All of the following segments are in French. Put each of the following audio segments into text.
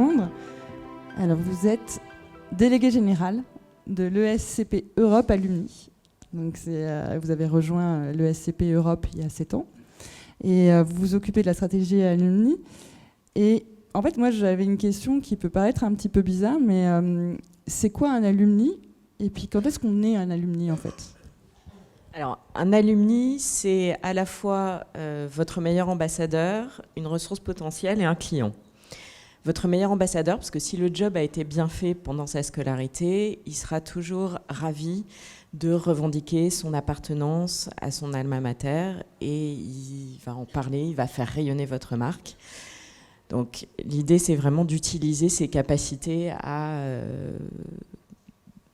Alexandre. Alors, vous êtes délégué général de l'ESCP Europe Alumni. Donc, vous avez rejoint l'ESCP Europe il y a 7 ans. Et vous vous occupez de la stratégie Alumni. Et en fait, moi, j'avais une question qui peut paraître un petit peu bizarre, mais c'est quoi un alumni? Et puis, quand est-ce qu'on est un alumni, en fait? Alors, un alumni, c'est à la fois votre meilleur ambassadeur, une ressource potentielle et un client. Votre meilleur ambassadeur, parce que si le job a été bien fait pendant sa scolarité, il sera toujours ravi de revendiquer son appartenance à son alma mater et il va en parler, il va faire rayonner votre marque. Donc, l'idée, c'est vraiment d'utiliser ses capacités à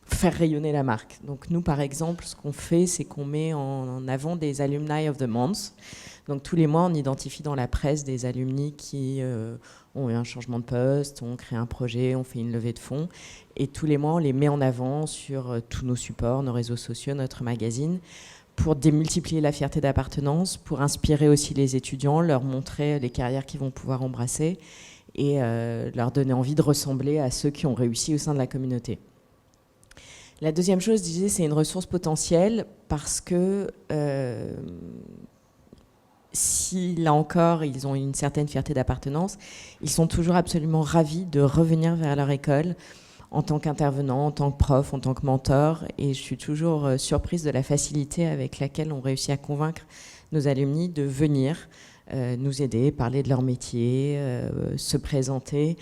faire rayonner la marque. Donc nous, par exemple, ce qu'on fait, c'est qu'on met en avant des Alumni of the Month. Donc tous les mois, on identifie dans la presse des alumni qui ont eu un changement de poste, ont créé un projet, ont fait une levée de fonds. Et tous les mois, on les met en avant sur tous nos supports, nos réseaux sociaux, notre magazine, pour démultiplier la fierté d'appartenance, pour inspirer aussi les étudiants, leur montrer les carrières qu'ils vont pouvoir embrasser et leur donner envie de ressembler à ceux qui ont réussi au sein de la communauté. La deuxième chose, je disais, c'est une ressource potentielle parce que si, là encore, ils ont une certaine fierté d'appartenance, ils sont toujours absolument ravis de revenir vers leur école en tant qu'intervenant, en tant que prof, en tant que mentor. Et je suis toujours surprise de la facilité avec laquelle on réussit à convaincre nos alumni de venir nous aider, parler de leur métier, se présenter.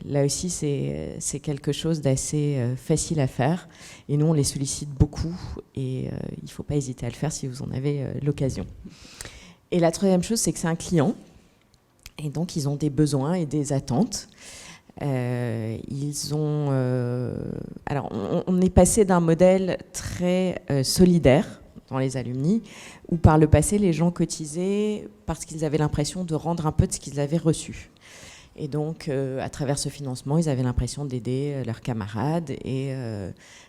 Là aussi, c'est quelque chose d'assez facile à faire. Et nous, on les sollicite beaucoup. Et il ne faut pas hésiter à le faire si vous en avez l'occasion. Et la troisième chose, c'est que c'est un client. Et donc, ils ont des besoins et des attentes. Ils ont... alors, on est passé d'un modèle très solidaire dans les alumni, où par le passé, les gens cotisaient parce qu'ils avaient l'impression de rendre un peu de ce qu'ils avaient reçu. Et donc, à travers ce financement, ils avaient l'impression d'aider leurs camarades et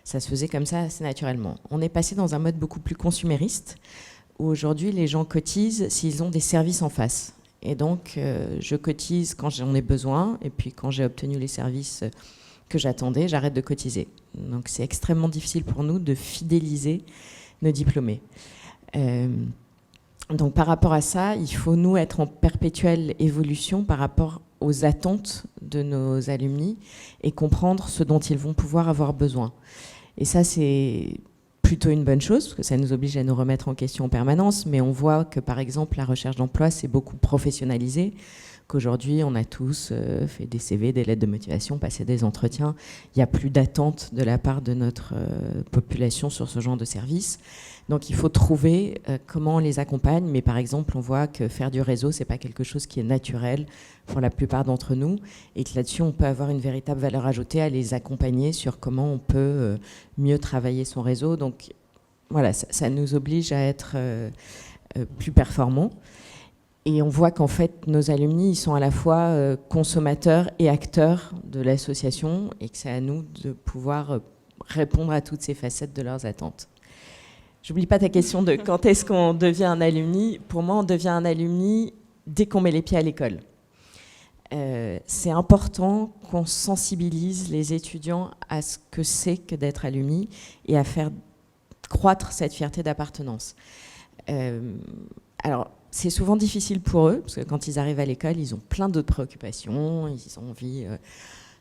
ça se faisait comme ça assez naturellement. On est passé dans un mode beaucoup plus consumériste, où aujourd'hui, les gens cotisent s'ils ont des services en face. Et donc, je cotise quand j'en ai besoin, et puis quand j'ai obtenu les services que j'attendais, j'arrête de cotiser. Donc, c'est extrêmement difficile pour nous de fidéliser nos diplômés. Donc, par rapport à ça, il faut, nous, être en perpétuelle évolution par rapport aux attentes de nos alumni et comprendre ce dont ils vont pouvoir avoir besoin. Et ça, c'est plutôt une bonne chose, parce que ça nous oblige à nous remettre en question en permanence, mais on voit que, par exemple, la recherche d'emploi s'est beaucoup professionnalisée, qu'aujourd'hui, on a tous fait des CV, des lettres de motivation, passé des entretiens. Il n'y a plus d'attente de la part de notre population sur ce genre de service. Donc, il faut trouver comment on les accompagne. Mais par exemple, on voit que faire du réseau, ce n'est pas quelque chose qui est naturel pour la plupart d'entre nous. Et que là-dessus, on peut avoir une véritable valeur ajoutée à les accompagner sur comment on peut mieux travailler son réseau. Donc, voilà, ça nous oblige à être plus performants. Et on voit qu'en fait, nos alumni, ils sont à la fois consommateurs et acteurs de l'association et que c'est à nous de pouvoir répondre à toutes ces facettes de leurs attentes. J'oublie pas ta question de quand est-ce qu'on devient un alumni. Pour moi, on devient un alumni dès qu'on met les pieds à l'école. C'est important qu'on sensibilise les étudiants à ce que c'est que d'être alumni et à faire croître cette fierté d'appartenance. Alors, c'est souvent difficile pour eux, parce que quand ils arrivent à l'école, ils ont plein d'autres préoccupations, ils ont envie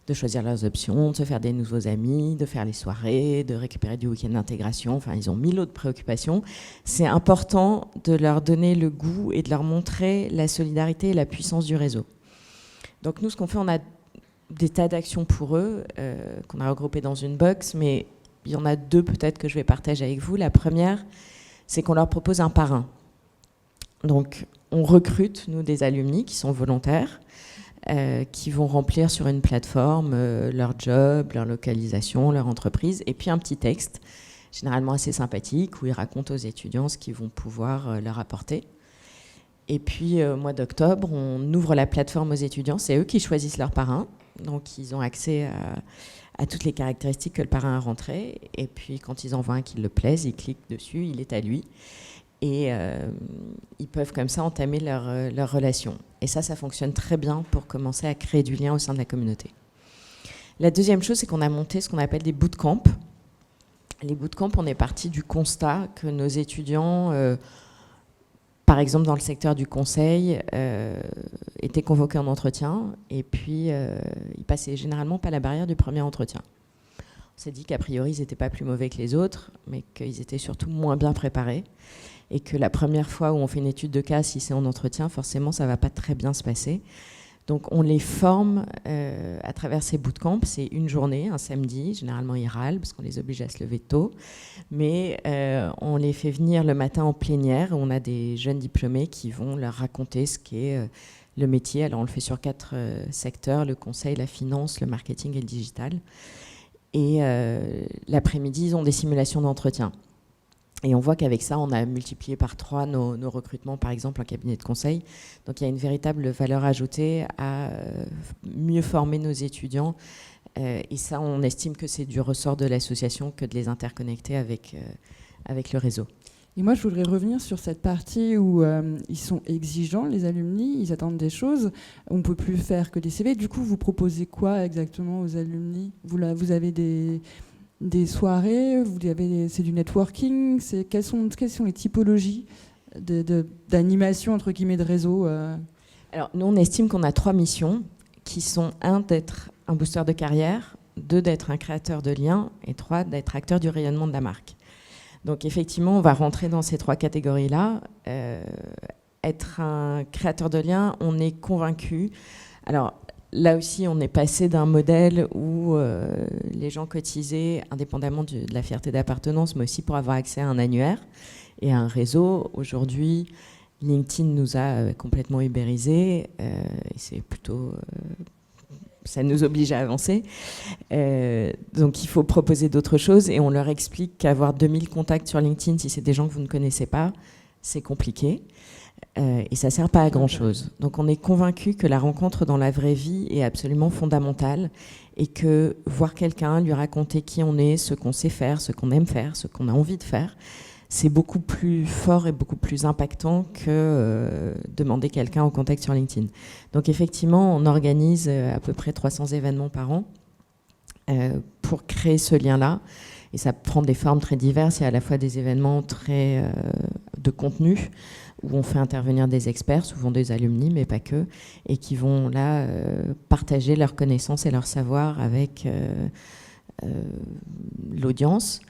de choisir leurs options, de se faire des nouveaux amis, de faire les soirées, de récupérer du week-end d'intégration, enfin, ils ont 1000 autres préoccupations. C'est important de leur donner le goût et de leur montrer la solidarité et la puissance du réseau. Donc nous, ce qu'on fait, on a des tas d'actions pour eux, qu'on a regroupées dans une box, mais il y en a 2 peut-être que je vais partager avec vous. La première, c'est qu'on leur propose un parrain. Donc, on recrute, nous, des alumni qui sont volontaires, qui vont remplir sur une plateforme leur job, leur localisation, leur entreprise, et puis un petit texte, généralement assez sympathique, où ils racontent aux étudiants ce qu'ils vont pouvoir leur apporter. Et puis, au mois d'octobre, on ouvre la plateforme aux étudiants. C'est eux qui choisissent leur parrain. Donc, ils ont accès à toutes les caractéristiques que le parrain a rentrées. Et puis, quand ils en voient un qui le plaise, ils cliquent dessus, il est à lui. Et ils peuvent comme ça entamer leur relation. Et ça fonctionne très bien pour commencer à créer du lien au sein de la communauté. La deuxième chose, c'est qu'on a monté ce qu'on appelle des bootcamps. Les bootcamps, on est parti du constat que nos étudiants, par exemple dans le secteur du conseil, étaient convoqués en entretien et puis ils passaient généralement pas la barrière du premier entretien. On s'est dit qu'a priori, ils n'étaient pas plus mauvais que les autres, mais qu'ils étaient surtout moins bien préparés et que la première fois où on fait une étude de cas, si c'est en entretien, forcément, ça ne va pas très bien se passer. Donc, on les forme à travers ces bootcamps. C'est une journée, un samedi, généralement ils râlent parce qu'on les oblige à se lever tôt. Mais on les fait venir le matin en plénière. On a des jeunes diplômés qui vont leur raconter ce qu'est le métier. Alors, on le fait sur 4 secteurs, le conseil, la finance, le marketing et le digital. Et l'après-midi, ils ont des simulations d'entretien. Et on voit qu'avec ça, on a multiplié par 3 nos recrutements, par exemple, en cabinet de conseil. Donc, il y a une véritable valeur ajoutée à mieux former nos étudiants. Et ça, on estime que c'est du ressort de l'association que de les interconnecter avec le réseau. Et moi, je voudrais revenir sur cette partie où ils sont exigeants, les alumni, ils attendent des choses. On ne peut plus faire que des CV. Du coup, vous proposez quoi exactement aux alumni ? Vous avez des soirées, c'est du networking, quelles sont les typologies d'animation, entre guillemets, de réseau Alors, nous, on estime qu'on a 3 missions qui sont 1, d'être un booster de carrière, 2, d'être un créateur de liens, et 3, d'être acteur du rayonnement de la marque. Donc, effectivement, on va rentrer dans ces 3 catégories-là. Être un créateur de liens, on est convaincu. Alors, là aussi, on est passé d'un modèle où les gens cotisaient indépendamment de la fierté d'appartenance, mais aussi pour avoir accès à un annuaire et à un réseau. Aujourd'hui, LinkedIn nous a complètement ubérisés. Et c'est plutôt... ça nous oblige à avancer. Donc, il faut proposer d'autres choses. Et on leur explique qu'avoir 2000 contacts sur LinkedIn, si c'est des gens que vous ne connaissez pas, c'est compliqué. Et ça ne sert pas à grand-chose. Donc on est convaincu que la rencontre dans la vraie vie est absolument fondamentale et que voir quelqu'un, lui raconter qui on est, ce qu'on sait faire, ce qu'on aime faire, ce qu'on a envie de faire, c'est beaucoup plus fort et beaucoup plus impactant que demander quelqu'un en contact sur LinkedIn. Donc effectivement, on organise à peu près 300 événements par an pour créer ce lien-là. Et ça prend des formes très diverses. Il y a à la fois des événements très de contenu, où on fait intervenir des experts, souvent des alumni, mais pas que, et qui vont là partager leurs connaissances et leur savoir avec l'audience.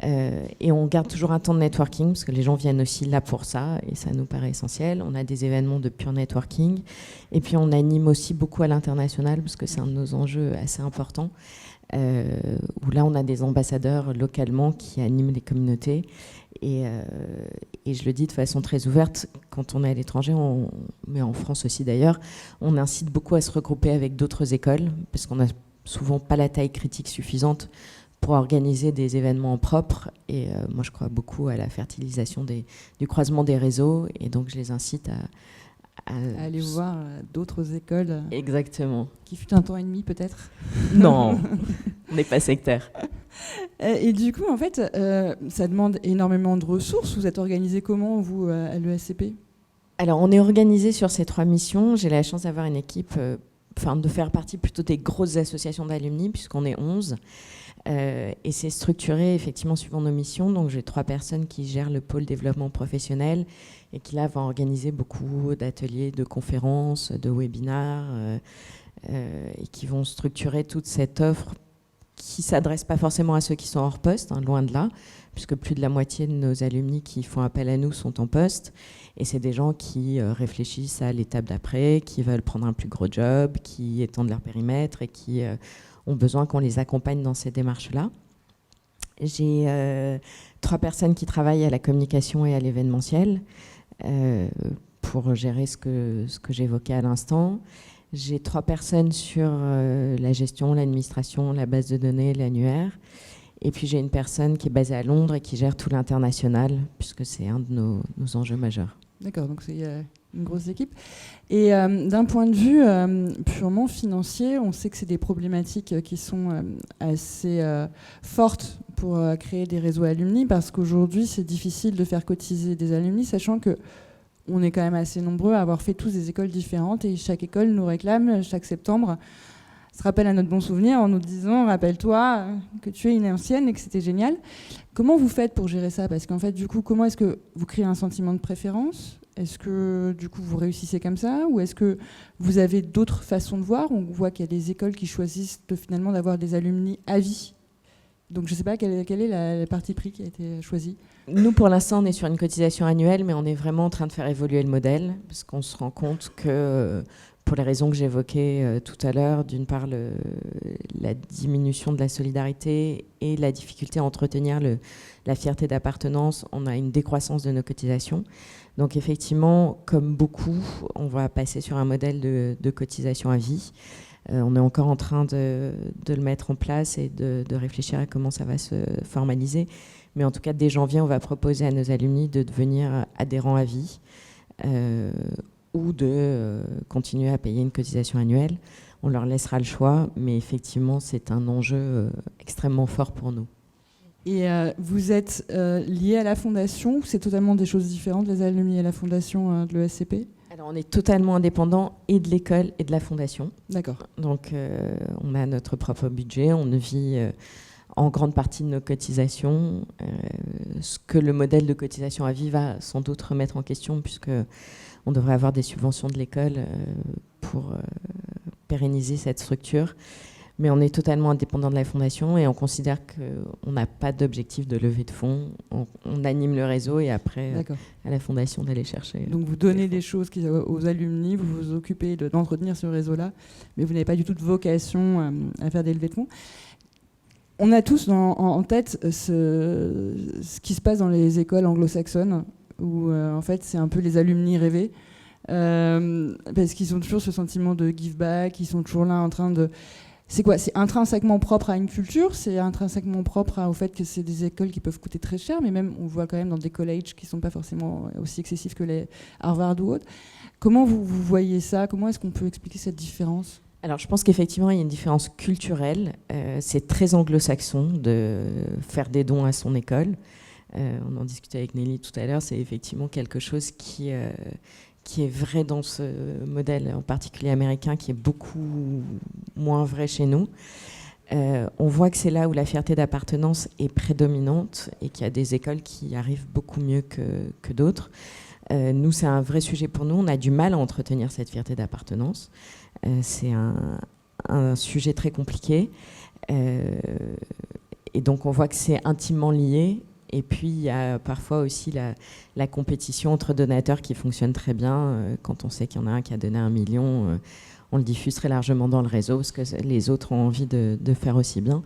Et on garde toujours un temps de networking, parce que les gens viennent aussi là pour ça, et ça nous paraît essentiel. On a des événements de pure networking, et puis on anime aussi beaucoup à l'international, parce que c'est un de nos enjeux assez importants, où là on a des ambassadeurs localement qui animent les communautés. Et je le dis de façon très ouverte, quand on est à l'étranger, mais en France aussi d'ailleurs, on incite beaucoup à se regrouper avec d'autres écoles, parce qu'on n'a souvent pas la taille critique suffisante pour organiser des événements propres. Et moi, je crois beaucoup à la fertilisation du croisement des réseaux. Et donc, je les incite à aller voir d'autres écoles. Exactement. Qui fut un temps et demi, peut-être. Non, on n'est pas sectaire. Et du coup, en fait, ça demande énormément de ressources. Vous êtes organisé comment, vous, à l'ESCP ? Alors, on est organisé sur ces 3 missions. J'ai la chance d'avoir une équipe, de faire partie plutôt des grosses associations d'alumni, puisqu'on est 11. Et c'est structuré effectivement suivant nos missions. Donc j'ai 3 personnes qui gèrent le pôle développement professionnel et qui là vont organiser beaucoup d'ateliers, de conférences, de webinars et qui vont structurer toute cette offre qui ne s'adresse pas forcément à ceux qui sont hors poste, loin de là, puisque plus de la moitié de nos alumni qui font appel à nous sont en poste. Et c'est des gens qui réfléchissent à l'étape d'après, qui veulent prendre un plus gros job, qui étendent leur périmètre et qui ont besoin qu'on les accompagne dans ces démarches-là. J'ai 3 personnes qui travaillent à la communication et à l'événementiel pour gérer ce que j'évoquais à l'instant. J'ai 3 personnes sur la gestion, l'administration, la base de données, l'annuaire. Et puis j'ai une personne qui est basée à Londres et qui gère tout l'international, puisque c'est un de nos enjeux majeurs. D'accord, donc c'est une grosse équipe. Et d'un point de vue purement financier, on sait que c'est des problématiques qui sont assez fortes pour créer des réseaux alumni, parce qu'aujourd'hui, c'est difficile de faire cotiser des alumni, sachant que on est quand même assez nombreux à avoir fait tous des écoles différentes et chaque école nous réclame chaque septembre, se rappelle à notre bon souvenir en nous disant rappelle-toi que tu es une ancienne et que c'était génial. Comment vous faites pour gérer ça? Parce qu'en fait, du coup, comment est-ce que vous créez un sentiment de préférence? Est-ce que du coup vous réussissez comme ça? Ou est-ce que vous avez d'autres façons de voir? On voit qu'il y a des écoles qui choisissent finalement d'avoir des alumni à vie. Donc je ne sais pas quelle est la partie pris qui a été choisie. Nous, pour l'instant, on est sur une cotisation annuelle, mais on est vraiment en train de faire évoluer le modèle, parce qu'on se rend compte que, pour les raisons que j'évoquais tout à l'heure, d'une part, la diminution de la solidarité et la difficulté à entretenir la fierté d'appartenance, on a une décroissance de nos cotisations. Donc effectivement, comme beaucoup, on va passer sur un modèle de cotisation à vie. On est encore en train de le mettre en place et de réfléchir à comment ça va se formaliser. Mais en tout cas, dès janvier, on va proposer à nos alumni de devenir adhérents à vie ou de continuer à payer une cotisation annuelle. On leur laissera le choix, mais effectivement, c'est un enjeu extrêmement fort pour nous. Et vous êtes lié à la fondation ou c'est totalement des choses différentes, les alumni et la fondation de l'ESCP? Alors, on est totalement indépendant et de l'école et de la fondation. D'accord. Donc, on a notre propre budget, on vit en grande partie de nos cotisations, ce que le modèle de cotisation à vie va sans doute remettre en question, puisque on devrait avoir des subventions de l'école pour pérenniser cette structure. Mais on est totalement indépendant de la fondation et on considère qu'on n'a pas d'objectif de levée de fonds. On anime le réseau et après, à la fondation d'aller chercher. Donc vous donnez des choses aux alumni, vous vous occupez d'entretenir ce réseau-là, mais vous n'avez pas du tout de vocation à faire des levées de fonds. On a tous en tête ce qui se passe dans les écoles anglo-saxonnes, où en fait c'est un peu les alumni rêvés, parce qu'ils ont toujours ce sentiment de give back, ils sont toujours là en train de... C'est quoi? C'est intrinsèquement propre à une culture, c'est intrinsèquement propre au fait que c'est des écoles qui peuvent coûter très cher, mais même on voit quand même dans des collèges qui ne sont pas forcément aussi excessifs que les Harvard ou autres. Comment vous voyez ça? Comment est-ce qu'on peut expliquer cette différence? Alors je pense qu'effectivement il y a une différence culturelle. C'est très anglo-saxon de faire des dons à son école. On en discutait avec Nelly tout à l'heure, c'est effectivement quelque chose qui est vrai dans ce modèle, en particulier américain, qui est beaucoup moins vrai chez nous. On voit que c'est là où la fierté d'appartenance est prédominante et qu'il y a des écoles qui arrivent beaucoup mieux que d'autres. Nous, c'est un vrai sujet pour nous. On a du mal à entretenir cette fierté d'appartenance. C'est un sujet très compliqué. Et donc, on voit que c'est intimement lié. Et puis, il y a parfois aussi la compétition entre donateurs qui fonctionne très bien. Quand on sait qu'il y en a un qui a donné 1 million, on le diffuse très largement dans le réseau parce que les autres ont envie de faire aussi bien.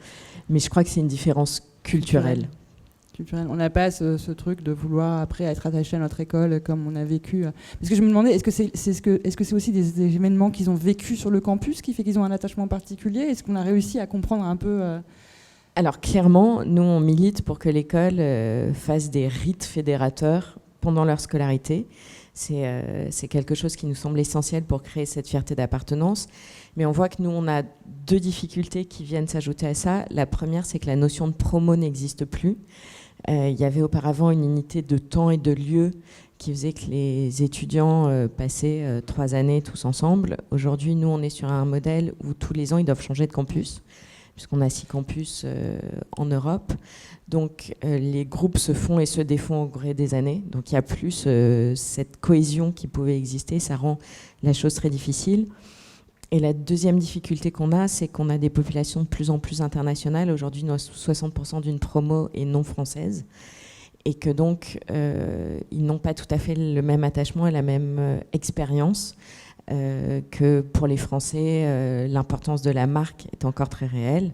Mais je crois que c'est une différence culturelle. On n'a pas ce truc de vouloir après être attaché à notre école comme on a vécu. Parce que je me demandais, est-ce que c'est aussi des événements qu'ils ont vécu sur le campus qui fait qu'ils ont un attachement particulier? Est-ce qu'on a réussi à comprendre un peu Alors clairement, nous on milite pour que l'école fasse des rites fédérateurs pendant leur scolarité. C'est quelque chose qui nous semble essentiel pour créer cette fierté d'appartenance. Mais on voit que nous, on a 2 difficultés qui viennent s'ajouter à ça. La première, c'est que la notion de promo n'existe plus. Il y avait auparavant une unité de temps et de lieu qui faisait que les étudiants passaient 3 années tous ensemble. Aujourd'hui, nous, on est sur un modèle où tous les ans, ils doivent changer de campus, puisqu'on a 6 campus en Europe. Donc, les groupes se font et se défont au gré des années. Donc, il n'y a plus cette cohésion qui pouvait exister. Ça rend la chose très difficile. Et la deuxième difficulté qu'on a, c'est qu'on a des populations de plus en plus internationales. Aujourd'hui, 60% d'une promo est non française. Et que donc, ils n'ont pas tout à fait le même attachement et la même expérience que pour les Français. L'importance de la marque est encore très réelle.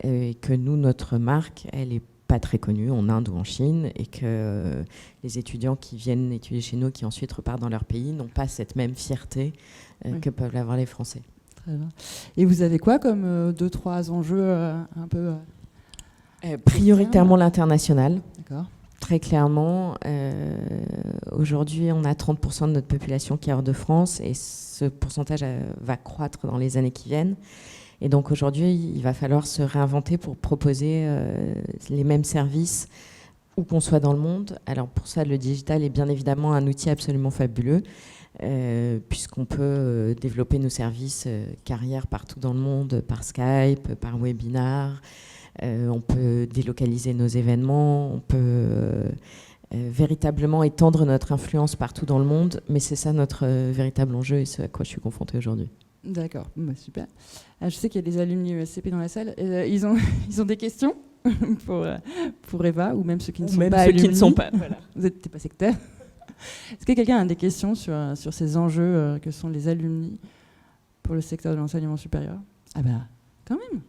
Et que nous, notre marque, elle n'est pas très connue en Inde ou en Chine. Et que les étudiants qui viennent étudier chez nous, qui ensuite repartent dans leur pays, n'ont pas cette même fierté que peuvent l'avoir les Français. Et vous avez quoi comme 2-3 enjeux un peu prioritairement l'international. D'accord. Très clairement, aujourd'hui, on a 30% de notre population qui est hors de France et ce pourcentage va croître dans les années qui viennent. Et donc aujourd'hui, il va falloir se réinventer pour proposer les mêmes services où qu'on soit dans le monde. Alors pour ça, le digital est bien évidemment un outil absolument fabuleux, puisqu'on peut développer nos services carrière partout dans le monde, par Skype, par webinar. On peut délocaliser nos événements, on peut véritablement étendre notre influence partout dans le monde, mais c'est ça notre véritable enjeu et ce à quoi je suis confrontée aujourd'hui. D'accord, bah, super. Je sais qu'il y a des alumni ESCP dans la salle. Ils ont des questions pour Eva, ou même ceux qui ne sont pas alumni. Voilà. Vous n'êtes pas sectaire. Est-ce que quelqu'un a des questions sur ces enjeux que sont les alumni pour le secteur de l'enseignement supérieur? Ah bah, quand même.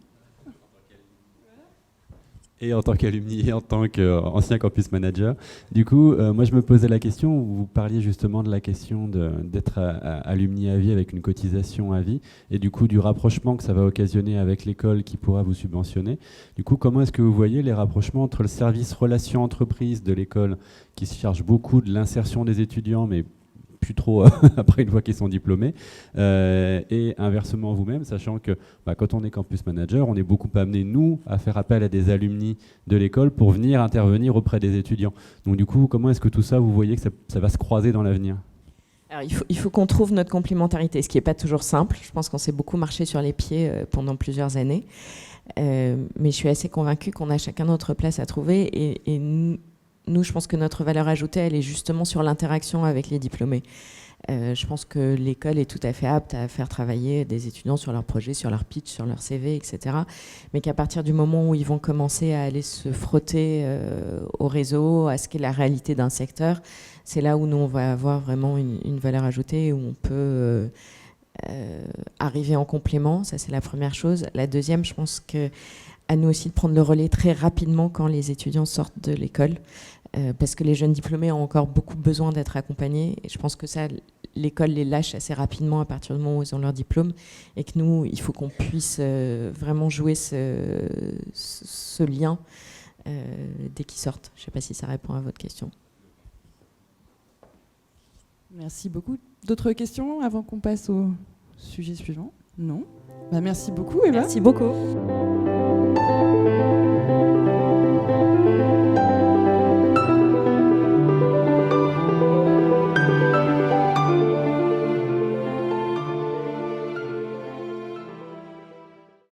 Et en tant qu'alumni et en tant qu'ancien campus manager. Du coup, moi je me posais la question, vous parliez justement de la question d'être alumni à vie avec une cotisation à vie, et du coup du rapprochement que ça va occasionner avec l'école qui pourra vous subventionner. Du coup, comment est-ce que vous voyez les rapprochements entre le service relations entreprises de l'école, qui se charge beaucoup de l'insertion des étudiants, mais plus trop après une fois qu'ils sont diplômés, et inversement vous-même, sachant que quand on est campus manager, on est beaucoup amené, nous, à faire appel à des alumni de l'école pour venir intervenir auprès des étudiants. Donc du coup, comment est-ce que tout ça, vous voyez que ça va se croiser dans l'avenir? Alors, il faut qu'on trouve notre complémentarité, ce qui n'est pas toujours simple. Je pense qu'on s'est beaucoup marché sur les pieds pendant plusieurs années, mais je suis assez convaincue qu'on a chacun notre place à trouver, et nous, je pense que notre valeur ajoutée, elle est justement sur l'interaction avec les diplômés. Je pense que l'école est tout à fait apte à faire travailler des étudiants sur leurs projets, sur leur pitch, sur leur CV, etc. Mais qu'à partir du moment où ils vont commencer à aller se frotter au réseau, à ce qu'est la réalité d'un secteur, c'est là où nous, on va avoir vraiment une valeur ajoutée, où on peut arriver en complément. Ça, c'est la première chose. La deuxième, je pense que à nous aussi de prendre le relais très rapidement quand les étudiants sortent de l'école, parce que les jeunes diplômés ont encore beaucoup besoin d'être accompagnés, et je pense que ça, l'école les lâche assez rapidement à partir du moment où ils ont leur diplôme, et que nous, il faut qu'on puisse vraiment jouer ce lien dès qu'ils sortent. Je ne sais pas si ça répond à votre question. Merci beaucoup. D'autres questions avant qu'on passe au sujet suivant? Non. Merci beaucoup, Eva. Merci beaucoup.